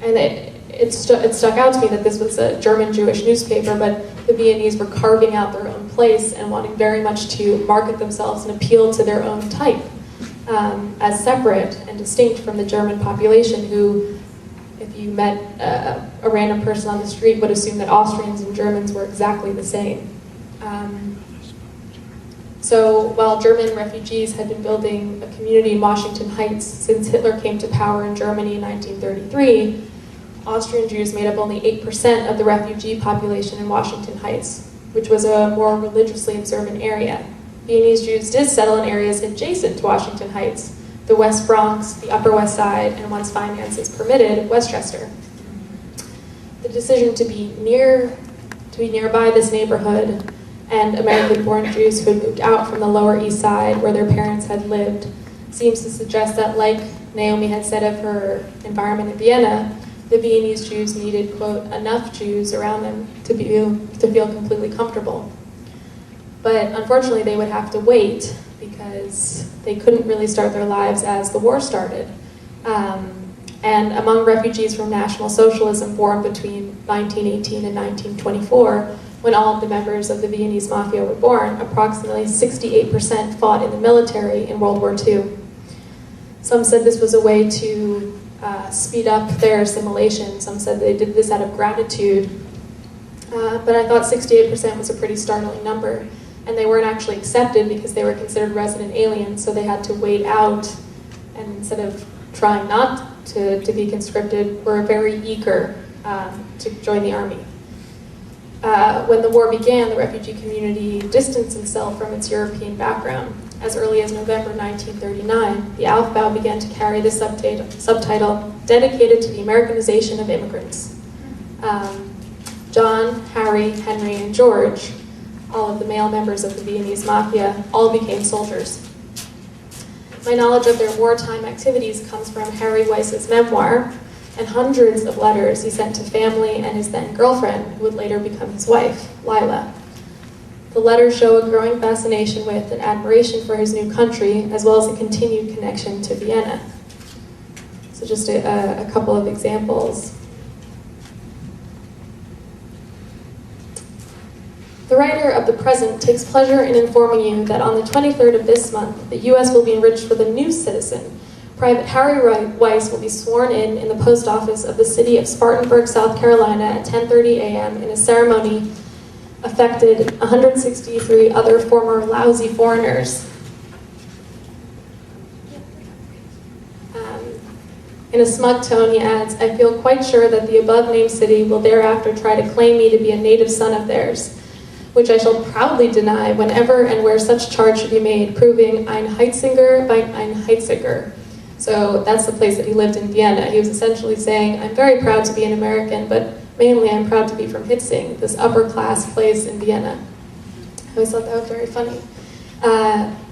it stuck out to me that this was a German Jewish newspaper, but the Viennese were carving out their own place and wanting very much to market themselves and appeal to their own type as separate and distinct from the German population who, if you met a random person on the street, would assume that Austrians and Germans were exactly the same. So while German refugees had been building a community in Washington Heights since Hitler came to power in Germany in 1933, Austrian Jews made up only 8% of the refugee population in Washington Heights, which was a more religiously observant area. Viennese Jews did settle in areas adjacent to Washington Heights, the West Bronx, the Upper West Side, and once finances permitted, Westchester. The decision to be nearby this neighborhood and American-born Jews who had moved out from the Lower East Side where their parents had lived seems to suggest that, like Naomi had said of her environment in Vienna, the Viennese Jews needed, quote, enough Jews around them to feel completely comfortable. But unfortunately, they would have to wait because they couldn't really start their lives as the war started. And among refugees from National Socialism born between 1918 and 1924, when all of the members of the Viennese Mafia were born, approximately 68% fought in the military in World War II. Some said this was a way to speed up their assimilation. Some said they did this out of gratitude. But I thought 68% was a pretty startling number. And they weren't actually accepted because they were considered resident aliens, so they had to wait out, and instead of trying not to be conscripted, were very eager to join the army. When the war began, the refugee community distanced itself from its European background. As early as November 1939, the Aufbau began to carry the subtitle dedicated to the Americanization of immigrants. John, Harry, Henry, and George, all of the male members of the Viennese Mafia, all became soldiers. My knowledge of their wartime activities comes from Harry Weiss's memoir and hundreds of letters he sent to family and his then girlfriend, who would later become his wife, Lila. The letters show a growing fascination with and admiration for his new country, as well as a continued connection to Vienna. So just a couple of examples. The writer of the present takes pleasure in informing you that on the 23rd of this month, the U.S. will be enriched with a new citizen. Private Harry Weiss will be sworn in the post office of the city of Spartanburg, South Carolina at 10:30 a.m. in a ceremony affected 163 other former lousy foreigners. In a smug tone, he adds, "I feel quite sure that the above-named city will thereafter try to claim me to be a native son of theirs, which I shall proudly deny whenever and where such charge should be made, proving ein Heitzinger by ein Heitziger." So that's the place that he lived in Vienna. He was essentially saying, I'm very proud to be an American, but mainly I'm proud to be from Hitzing, this upper-class place in Vienna. I always thought that was very funny.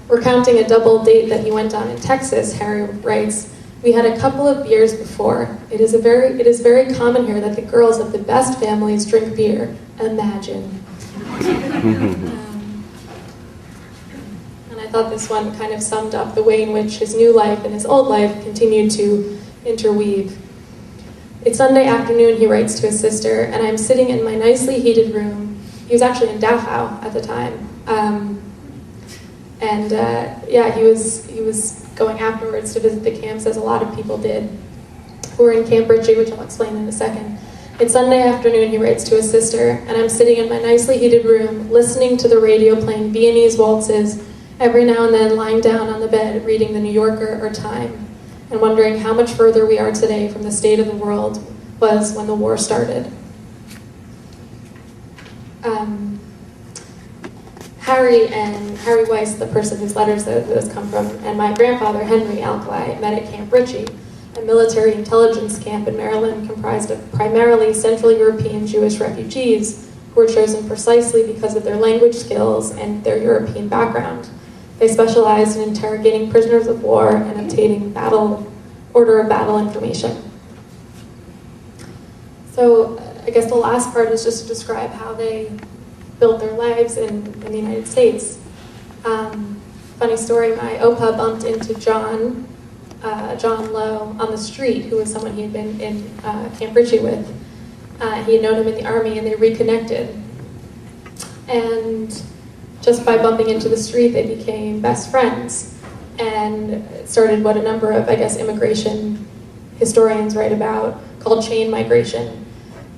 Recounting a double date that he went on in Texas, Harry writes, "We had a couple of beers before. It is very common here that the girls of the best families drink beer. Imagine." And I thought this one kind of summed up the way in which his new life and his old life continued to interweave. "It's Sunday afternoon," he writes to his sister, "and I'm sitting in my nicely heated room." He was actually in Dachau at the time. He was going afterwards to visit the camps, as a lot of people did who were in Camp Ritchie, which I'll explain in a second. "It's Sunday afternoon," he writes to his sister, "and I'm sitting in my nicely heated room, listening to the radio playing Viennese waltzes, every now and then lying down on the bed, reading the New Yorker or Time, and wondering how much further we are today from the state of the world was when the war started." Harry Weiss, the person whose letters those come from, and my grandfather, Henry Alcali, met at Camp Ritchie, a military intelligence camp in Maryland comprised of primarily Central European Jewish refugees who were chosen precisely because of their language skills and their European background. They specialized in interrogating prisoners of war and obtaining battle order of battle information. So I guess the last part is just to describe how they built their lives in the United States. Funny story, my Opa bumped into John Lowe on the street, who was someone he had been in Camp Ritchie with. He had known him in the Army, and they reconnected. And just by bumping into the street, they became best friends, and it started what a number of, I guess, immigration historians write about, called chain migration.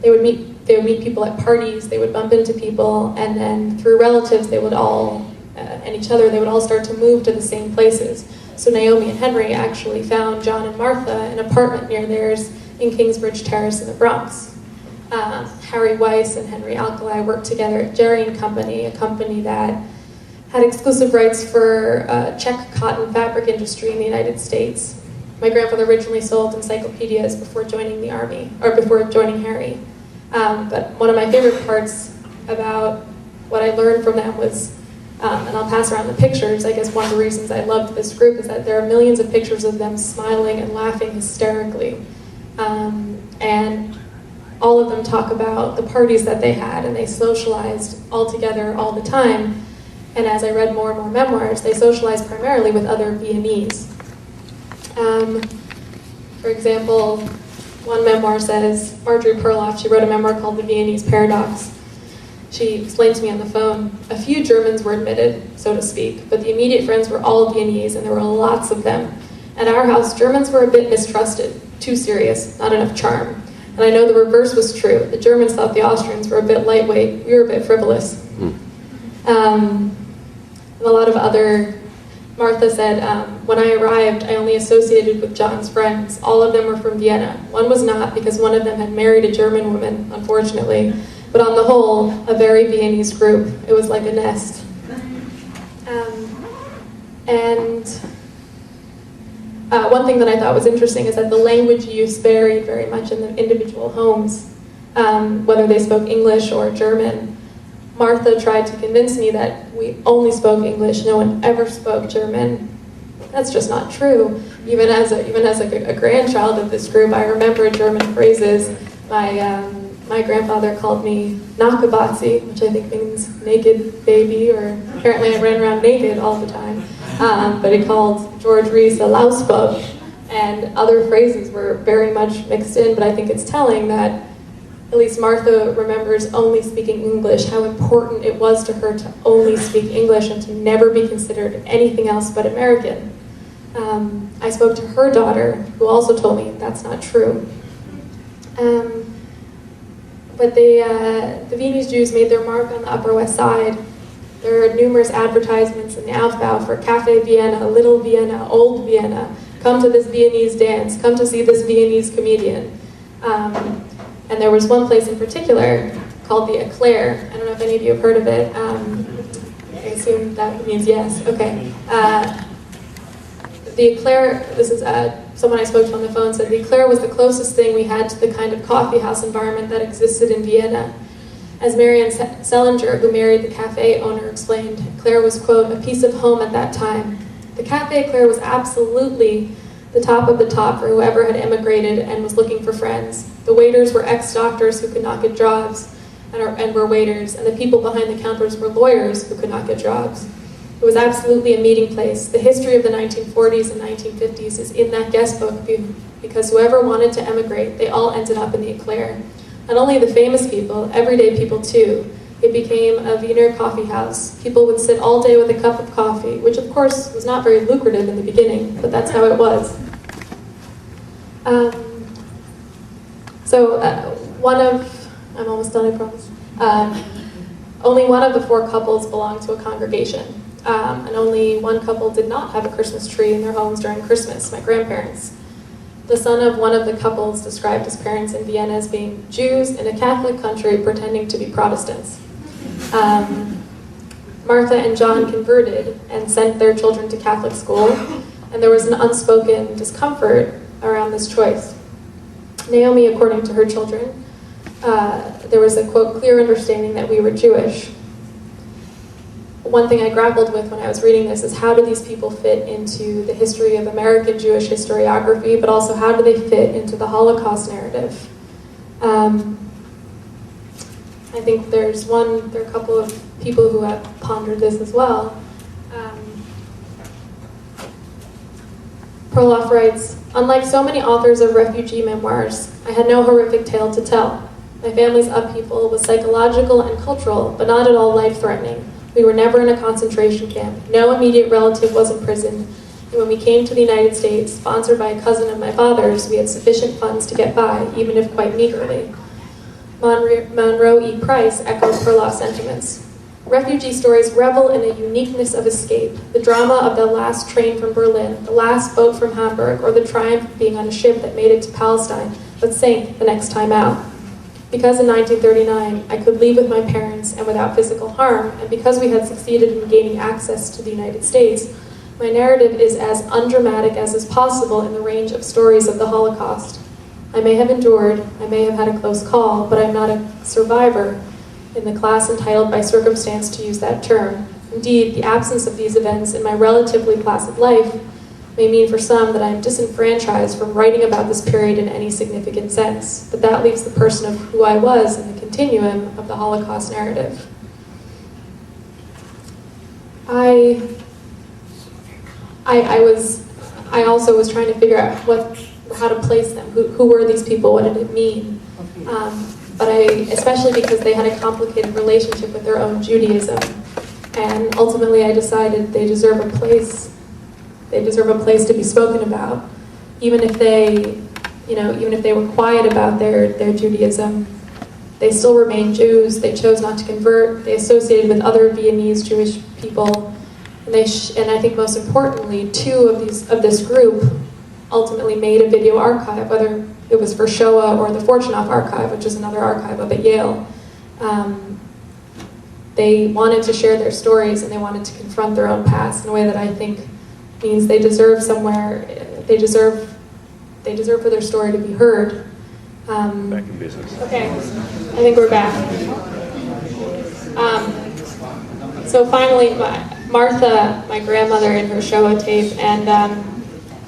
They would meet people at parties, they would bump into people, and then through relatives, they would all, and each other, they would all start to move to the same places. So Naomi and Henry actually found John and Martha an apartment near theirs in Kingsbridge Terrace in the Bronx. Harry Weiss and Henry Alkali worked together at Jerry & Company, a company that had exclusive rights for Czech cotton fabric industry in the United States. My grandfather originally sold encyclopedias before joining the Army, or before joining Harry. But one of my favorite parts about what I learned from them was, and I'll pass around the pictures, I guess one of the reasons I loved this group is that there are millions of pictures of them smiling and laughing hysterically. And all of them talk about the parties that they had, and they socialized all together all the time. And as I read more and more memoirs, they socialized primarily with other Viennese. For example, one memoir says, Marjorie Perloff, she wrote a memoir called The Viennese Paradox. She explained to me on the phone, a few Germans were admitted, so to speak, but the immediate friends were all Viennese, and there were lots of them. At our house, Germans were a bit mistrusted, too serious, not enough charm. And I know the reverse was true. The Germans thought the Austrians were a bit lightweight, we were a bit frivolous. A lot of other, Martha said, when I arrived, I only associated with John's friends. All of them were from Vienna. One was not, because one of them had married a German woman, unfortunately. But on the whole, a very Viennese group. It was like a nest. One thing that I thought was interesting is that the language use varied very much in the individual homes, whether they spoke English or German. Martha tried to convince me that we only spoke English, no one ever spoke German. That's just not true. Even as a grandchild of this group, I remember German phrases. My grandfather called me Nakabatsi, which I think means naked baby, or apparently I ran around naked all the time. But he called George Reese a lausbub, and other phrases were very much mixed in, but I think it's telling that at least Martha remembers only speaking English, how important it was to her to only speak English and to never be considered anything else but American. I spoke to her daughter, who also told me that's not true. But the Viennese Jews made their mark on the Upper West Side. There are numerous advertisements in the Aufbau for Cafe Vienna, Little Vienna, Old Vienna. Come to this Viennese dance. Come to see this Viennese comedian. And there was one place in particular called the Eclair. I don't know if any of you have heard of it. I assume that means yes. Okay. The Eclair, this is someone I spoke to on the phone, said the Eclair was the closest thing we had to the kind of coffee house environment that existed in Vienna. As Marianne Selinger, who married the cafe owner, explained, Eclair was, quote, a piece of home at that time. The Cafe Eclair was absolutely the top of the top for whoever had immigrated and was looking for friends. The waiters were ex-doctors who could not get jobs and were waiters, and the people behind the counters were lawyers who could not get jobs. It was absolutely a meeting place. The history of the 1940s and 1950s is in that guest book because whoever wanted to emigrate, they all ended up in the Eclair. Not only the famous people, everyday people too. It became a Wiener coffee house. People would sit all day with a cup of coffee, which of course was not very lucrative in the beginning, but that's how it was. I'm almost done, I promise. Only one of the 4 couples belonged to a congregation, and only one couple did not have a Christmas tree in their homes during Christmas, my grandparents. The son of one of the couples described his parents in Vienna as being Jews in a Catholic country pretending to be Protestants. Martha and John converted and sent their children to Catholic school, and there was an unspoken discomfort around this choice. Naomi, according to her children, there was a, quote, clear understanding that we were Jewish. one thing I grappled with when I was reading this is how do these people fit into the history of American Jewish historiography, but also how do they fit into the Holocaust narrative? I think there are a couple of people who have pondered this as well. Perloff writes, "Unlike so many authors of refugee memoirs, I had no horrific tale to tell. My family's upheaval was psychological and cultural, but not at all life-threatening. We were never in a concentration camp. No immediate relative was imprisoned. And when we came to the United States, sponsored by a cousin of my father's, we had sufficient funds to get by, even if quite meagerly." Monroe E. Price echoed Perloff's sentiments. "Refugee stories revel in a uniqueness of escape, the drama of the last train from Berlin, the last boat from Hamburg, or the triumph of being on a ship that made it to Palestine, but sank the next time out. Because in 1939 I could leave with my parents and without physical harm, and because we had succeeded in gaining access to the United States, my narrative is as undramatic as is possible in the range of stories of the Holocaust. I may have endured, I may have had a close call, but I'm not a survivor in the class entitled by circumstance to use that term. Indeed, the absence of these events in my relatively placid life may mean for some that I am disenfranchised from writing about this period in any significant sense, but that leaves the person of who I was in the continuum of the Holocaust narrative." I also was trying to figure out how to place them. Who were these people? What did it mean? But especially because they had a complicated relationship with their own Judaism, and ultimately I decided they deserve a place. They deserve a place to be spoken about, even if they were quiet about their Judaism. They still remain Jews. They chose not to convert. They associated with other Viennese Jewish people, and I think most importantly, two of this group ultimately made a video archive, whether it was for Shoah or the Fortunoff archive, which is another archive up at Yale. They wanted to share their stories, and they wanted to confront their own past in a way that I think means they deserve for their story to be heard. Back in business. Okay, I think we're back. So finally, Martha, my grandmother in her Shoah tape, and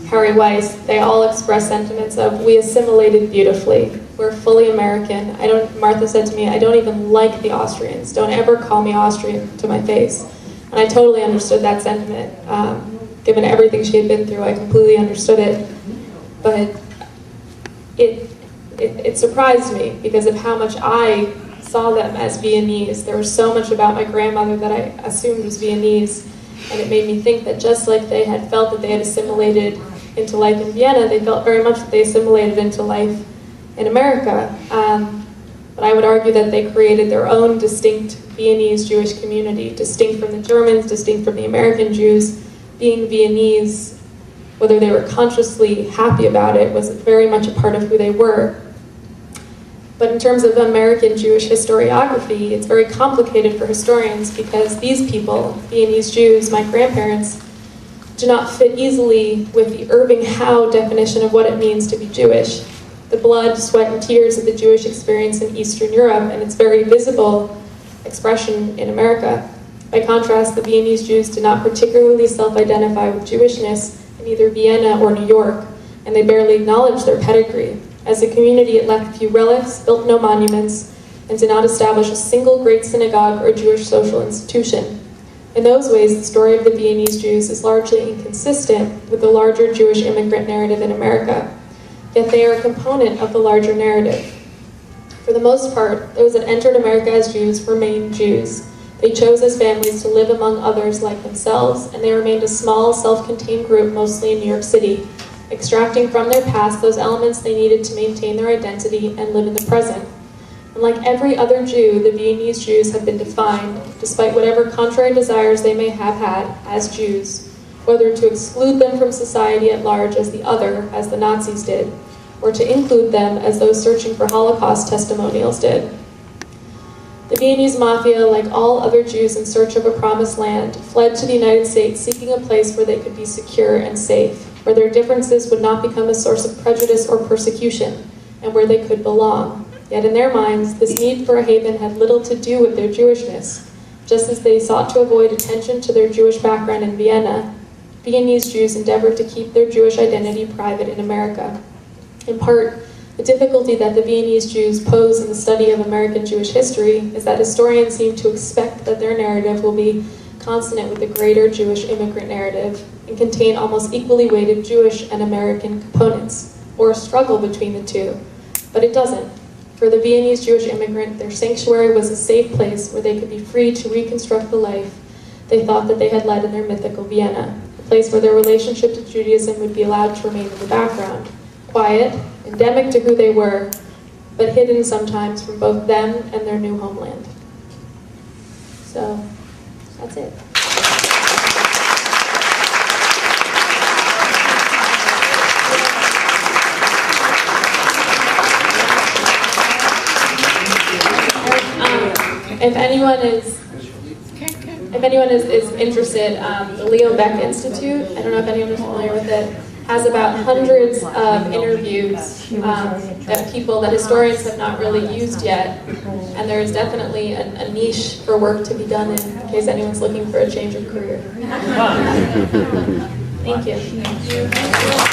Harry Weiss, they all express sentiments of, "We assimilated beautifully. We're fully American." Martha said to me, "I don't even like the Austrians. Don't ever call me Austrian to my face." And I totally understood that sentiment. Given everything she had been through, I completely understood it. But it surprised me because of how much I saw them as Viennese. There was so much about my grandmother that I assumed was Viennese, and it made me think that just like they had felt that they had assimilated into life in Vienna, they felt very much that they assimilated into life in America. But I would argue that they created their own distinct Viennese Jewish community, distinct from the Germans, distinct from the American Jews. Being Viennese, whether they were consciously happy about it, was very much a part of who they were. But in terms of American Jewish historiography, it's very complicated for historians because these people, Viennese Jews, my grandparents, do not fit easily with the Irving Howe definition of what it means to be Jewish. The blood, sweat, and tears of the Jewish experience in Eastern Europe and its very visible expression in America. By contrast, the Viennese Jews did not particularly self-identify with Jewishness in either Vienna or New York, and they barely acknowledged their pedigree. As a community, it left few relics, built no monuments, and did not establish a single great synagogue or Jewish social institution. In those ways, the story of the Viennese Jews is largely inconsistent with the larger Jewish immigrant narrative in America. Yet they are a component of the larger narrative. For the most part, those that entered America as Jews remained Jews. They chose as families to live among others like themselves, and they remained a small, self-contained group, mostly in New York City, extracting from their past those elements they needed to maintain their identity and live in the present. And like every other Jew, the Viennese Jews have been defined, despite whatever contrary desires they may have had, as Jews, whether to exclude them from society at large as the other, as the Nazis did, or to include them as those searching for Holocaust testimonials did. The Viennese Mafia, like all other Jews in search of a promised land, fled to the United States seeking a place where they could be secure and safe, where their differences would not become a source of prejudice or persecution, and where they could belong. Yet in their minds, this need for a haven had little to do with their Jewishness. Just as they sought to avoid attention to their Jewish background in Vienna, Viennese Jews endeavored to keep their Jewish identity private in America. In part, the difficulty that the Viennese Jews pose in the study of American Jewish history is that historians seem to expect that their narrative will be consonant with the greater Jewish immigrant narrative and contain almost equally weighted Jewish and American components, or a struggle between the two. But it doesn't. For the Viennese Jewish immigrant, their sanctuary was a safe place where they could be free to reconstruct the life they thought that they had led in their mythical Vienna, a place where their relationship to Judaism would be allowed to remain in the background, quiet, endemic to who they were, but hidden sometimes from both them and their new homeland. So, that's it. If anyone is interested, the Leo Beck Institute, I don't know if anyone is familiar with it, has about hundreds of interviews that people that historians have not really used yet, and there is definitely a niche for work to be done in case anyone's looking for a change of career. Thank you.